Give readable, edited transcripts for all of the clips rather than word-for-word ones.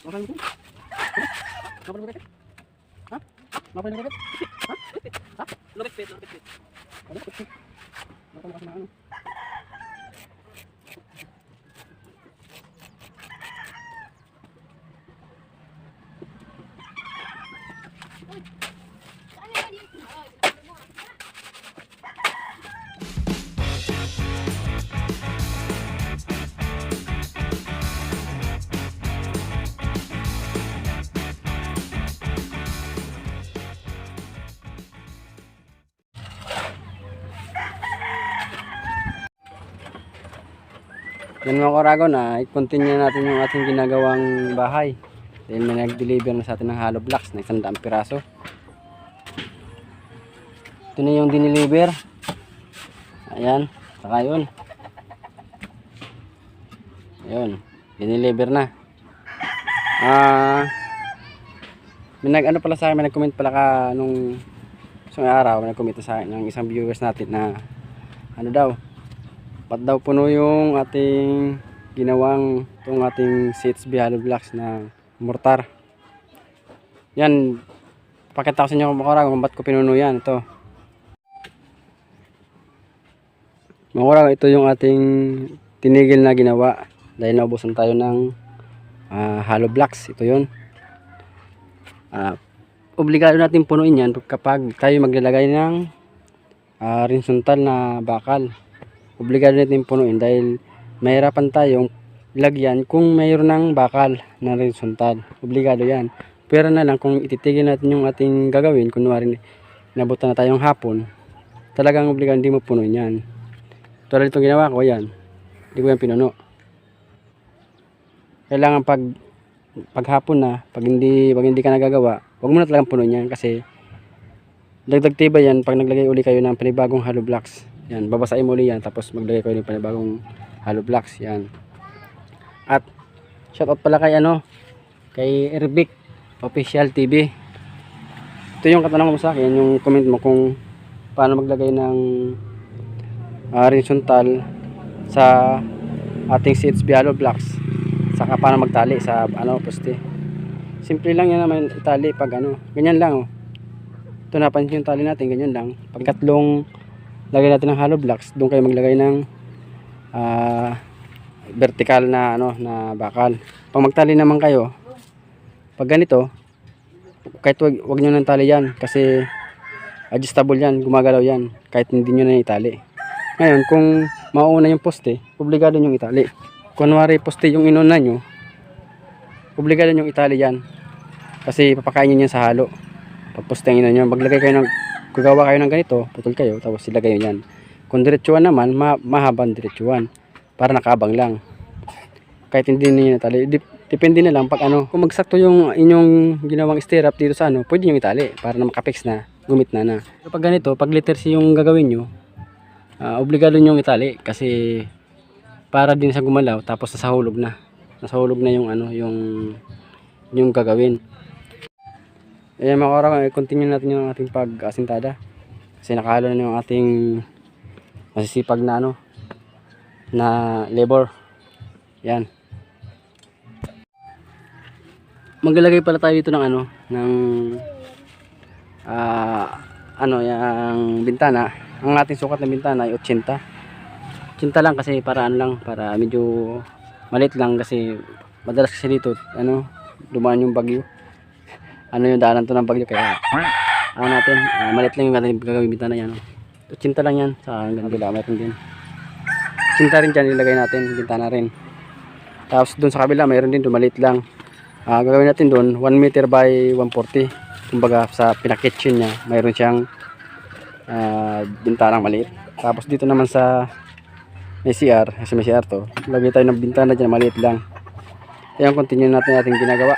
Makan mo. Makan mo rin. Ha? Makan mo rin. Ha? Ha? Lupit pit, lupit pit. Ano pit? Makan mo kasi na ano. Yan mga karago na i-continue natin yung ating ginagawang bahay. Dahil may nag-deliver na sa atin ng hollow blocks na 100 piraso. Ito na yung dineliver. Ayan, saka yun. Ayun, dineliver na. May nag-ano pala sa akin, may nag-comment pala ka nung isang araw, may nag-comment sa akin ng isang viewers natin na ano daw, ba't daw puno yung ating ginawang itong ating CHB hollow blocks na mortar. Yan, pakita ko sa inyo kung ba't ko pinuno yan. Ito mga ito yung ating tinigil na ginawa dahil naubusan tayo ng hollow blocks. Ito yun. Obligado natin punuin yan kapag tayo maglalagay ng horizontal na bakal. Obligado natin punuin dahil mahirapan tayong lagyan kung mayroon ng bakal na horizontal. Obligado yan. Pero na lang kung ititigil natin yung ating gagawin, kunwari nabutan na tayong hapon, talagang obligado hindi mo punuin yan. Tulad itong ginawa ko, yan, hindi ko yan pinuno. Kailangan paghapon na, pag hindi ka nagagawa, huwag mo na talagang punuin yan kasi dagdag tibay yan pag naglagay uli kayo ng panibagong hollow blocks. Yan, babasahin mo uli yan tapos maglagay kayo ng panibagong hollow blocks. Yan. At shoutout pala kay Erbic Official TV. Ito yung katanungan mo sa akin, yung comment mo kung paano maglagay ng horizontal sa ating CHB hollow blocks, saka paano magtali sa poste. Simple lang yan naman itali pag ganyan lang. Ito napansin yung tali natin, ganyan lang. Pag tatlong lagay natin ng hollow blocks, doon kayo maglagay ng vertical na na bakal. Pag magtali naman kayo, pag ganito, kahit wag nyo nang tali yan kasi adjustable yan, gumagalaw yan kahit hindi nyo na itali. Ngayon, kung mauna yung poste, obligado nyo itali. Kunwari poste yung inuna nyo, obligado nyo itali yan kasi papakain nyo yan sa halo. Pag poste ang inuna nyo, maglagay kayo gagawa kayo ng ganito, putol kayo, tapos ilagay nyo yan. Kung diretsuan naman, mahabang diretsuan para nakaabang lang kahit hindi nyo itali. Depende na lang pag kung magsakto yung inyong ginawang stirrup dito sa pwede nyo itali para na makapix na, gumitna na. So, pag ganito, pag letter C yung gagawin nyo, obligado nyo itali kasi para din sa gumalaw, tapos nasahulog na yung yung gagawin. Ayan mga karawan, continue natin yung ating pag-asintada kasi nakahalo na yung ating masisipag na na labor. Yan. Maglalagay pala tayo dito ng yung bintana. Ang ating sukat ng bintana ay 80. 80 lang kasi para para medyo maliit lang kasi madalas kasi dito dumaan yung bagyo. Yung daanan to ng bagyo kaya maliit lang yung ating gagawin bintana yan. 80 lang yan sa hanggang bila mayroon din. 80 rin dyan ilagay natin bintana rin. Tapos doon sa kabila mayroon din maliit lang. Gagawin natin doon 1 meter by 140. Kumbaga sa pinakitchen niya mayroon siyang bintanang maliit. Tapos dito naman sa may CR, kasi may CR to, lagay tayo ng bintana dyan maliit lang. Ayan, continue natin ating ginagawa.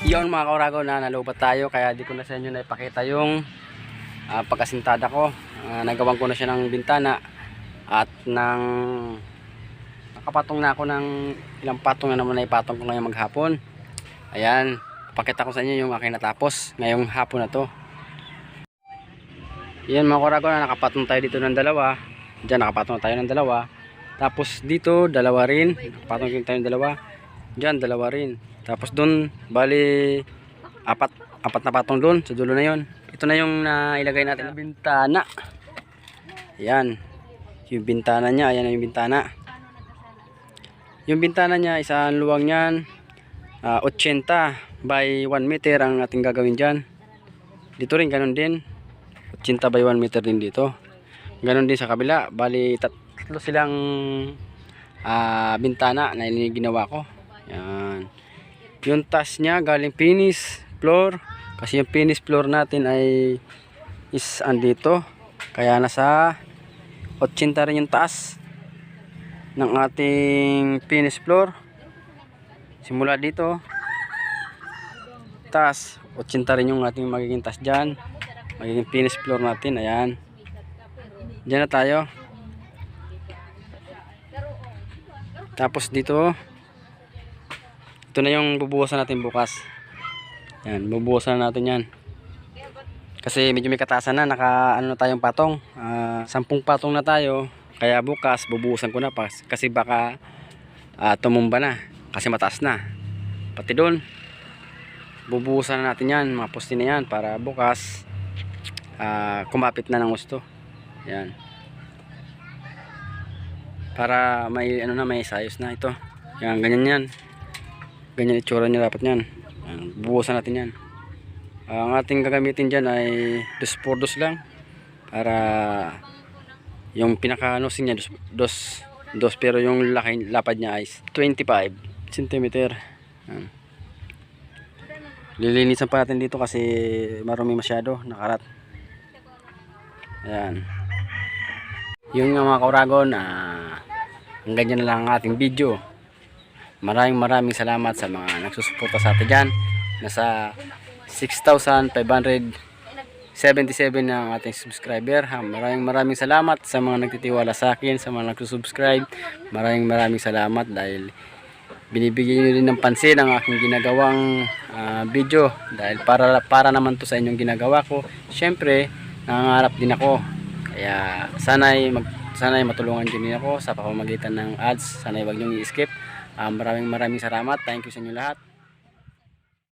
Yon mga kauragon, na nalubat tayo kaya di ko na sa inyo na ipakita yung pagkasintada ko. Nagawan ko na siya ng bintana at nakapatong na ako ng ilang patong na naman na ipatong ko ngayong maghapon. Ayan, pakita ko sa inyo yung aking natapos ngayong hapon na to. Yan mga kauragon, na nakapatong tayo dito ng dalawa. Diyan nakapatong tayo ng dalawa. Tapos dito dalawa rin, nakapatong tayo ng dalawa. Diyan dalawa rin. Tapos doon bali apat na patong doon sa dulo na yon. Ito na yung nailagay natin na bintana. Ayan, yung bintana niya. Ayan na yung bintana. Yung bintana niya, isang luwang niyan 80 by 1 meter ang ating gagawin dyan. Dito rin ganun din, 80 by 1 meter din dito. Ganun din sa kabila. Bali tatlo silang bintana na ginawa ko. Ayan. Yung taas niya galing finish floor, kasi yung finish floor natin ay is andito, kaya nasa 80 rin yung taas ng ating finish floor. Simula dito taas 80 rin yung ating magiging taas dyan, magiging finish floor natin. Ayan, dyan na tayo. Tapos dito, ito na yung bubuhusan natin bukas. Yan, bubuhusan natin yan. Kasi medyo may katasan na, naka ano na tayong patong. 10 patong na tayo. Kaya bukas bubuhusan ko na pa. Kasi baka tumumba na. Kasi mataas na. Pati doon, bubuhusan na natin yan. Mga poste na yan para bukas kumapit na ng gusto. Yan. Para may ano na, may sayos na ito. Yan, ganyan yan. Ganyan itsura niya dapat yan. Bubuhusan natin yan. Ang ating gagamitin dyan ay 2x2 lang. Para yung pinaka-nosin niya 2 pero yung lapad niya ay 25 cm. Lilinisan pa natin dito kasi marumi masyado, nakarat. Ayan. Yun nga mga kauragon, ang ganyan na lang ang ating video. Maraming salamat sa mga nagsusuporta sa atin dyan. Nasa 6,577 ang ating subscriber. Maraming salamat sa mga nagtitiwala sa akin, sa mga nagsusubscribe. Maraming salamat dahil binibigyan nyo rin ng pansin ang aking ginagawang video. Dahil para naman to sa inyong ginagawa ko. Siyempre, nangangarap din ako. Kaya sana'y matulungan din ako sa pamamagitan ng ads. Sana'y wag nyo i-skip. Maraming salamat. Thank you sa inyo lahat.